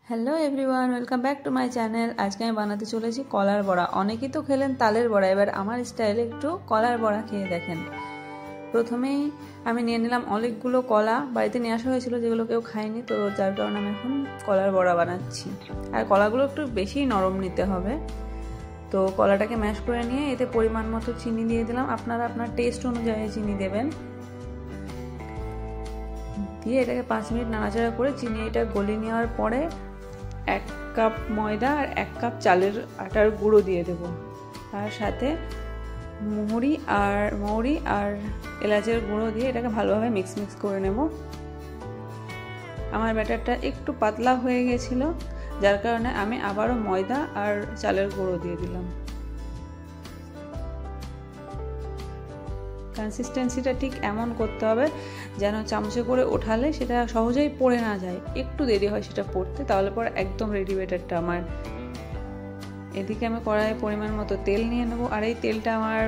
Hello everyone, welcome back to my channel. আজকে আমি বানাতে চলেছি কলার বড়া। অনেকেই তো খেলেন তালের বড়া, এবার আমার স্টাইলে একটু কলার বড়া খেয়ে দেখেন। প্রথমেই আমি নিয়ে নিলাম অনেকগুলো কলা, বাড়িতে নিয়ে আসা হয়েছিল যেগুলো কেউ খায়নি, তো যার কারণে আমি এখন কলার বড়া বানাচ্ছি। আর কলাগুলো একটু বেশি নরম নিতে হবে। তো কলাটাকে ম্যাশ করে নিয়ে এতে পরিমাণ মতো চিনি দিয়ে দিলাম। আপনারা আপনার টেস্ট অনুযায়ী চিনি দেবেন। দিয়ে এটাকে 5 মিনিট নাড়াচাড়া করে চিনিটা গলিয়ে নেওয়ার পরে 1 কাপ ময়দা আর 1 কাপ চালের আটার গুঁড়ো দিয়ে দেব। তার সাথে মৌরি আর এলাচের গুঁড়ো দিয়ে এটাকে ভালোভাবে মিক্স করে নেব। আমার ব্যাটারটা একটু পাতলা হয়ে গেছিল, যার কারণে আমি আবারও ময়দা আর চালের গুঁড়ো দিয়ে দিলাম। কনসিস্টেন্সিটা ঠিক এমন করতে হবে যেন চামচে করে ওঠালে সেটা সহজেই পড়ে না যায়, একটু দেরি হয় সেটা পড়তে, তাহলে পর একদম রেডি ব্যাটারটা আমার। এদিকে আমি কড়াইয়ে পরিমাণ মতো তেল নিয়ে নেব। আর এই তেলটা আমার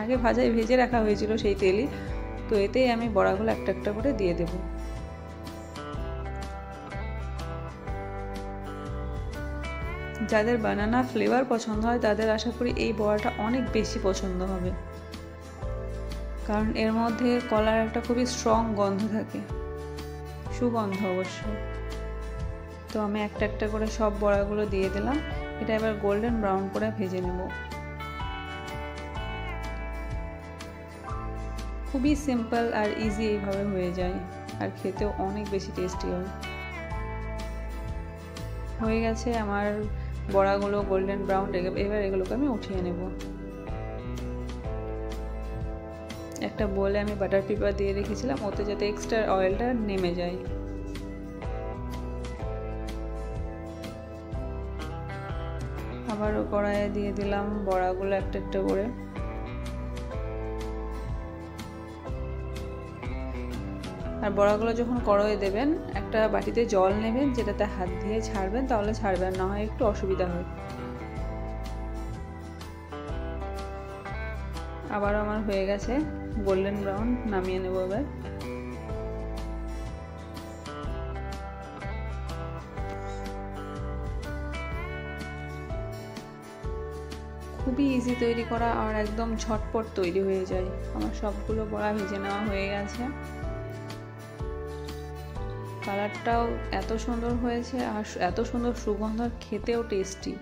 আগে ভেজে রাখা হয়েছিল সেই তেলই, তো এতেই আমি বড়াগুলো একটা একটা করে দিয়ে দেব। যাদের বানানা ফ্লেভার পছন্দ হয় তাদের আশা করি এই বড়াটা অনেক বেশি পছন্দ হবে, কারণ এর মধ্যে কলার একটা খুবই স্ট্রং গন্ধ থাকে, সুগন্ধ অবশ্য। তো আমি একটা একটা করে সব বড়াগুলো দিয়ে দিলাম। এটা এবার গোল্ডেন ব্রাউন করে ভেজে নেব। খুবই সিম্পল আর ইজি এইভাবে হয়ে যায়, আর খেতেও অনেক বেশি টেস্টি হয়। হয়ে গেছে আমার বড়াগুলো গোল্ডেন ব্রাউন। এবার এগুলোকে আমি উঠিয়ে নেব। একটা বোলে আমি বাটার পেপার দিয়ে রেখেছিলাম, ওতে যাতে এক্সট্রা অয়েলটা নেমে যায়। আবারও কড়াইয়ে দিয়ে দিলাম বড়াগুলো একটা একটা করে। আর বড়াগুলো যখন কড়াইয়ে দেবেন একটা বাটিতে জল নেবেন, যেটাতে হাত দিয়ে ছাড়বেন, তাহলে ছাড়বেন, না হয় একটু অসুবিধা হয়। আবার আমার হয়ে গেছে গোল্ডেন ব্রাউন, নামিয়ে নেব এবার। খুবই ইজি তৈরি করা আর একদম ঝটপট তৈরি হয়ে যায়। আমার সবগুলো বড়া ভেজে নেওয়া হয়ে গেছে। কালারটাও এত সুন্দর হয়েছে আর এত সুন্দর সুগন্ধ, খেতেও টেস্টি।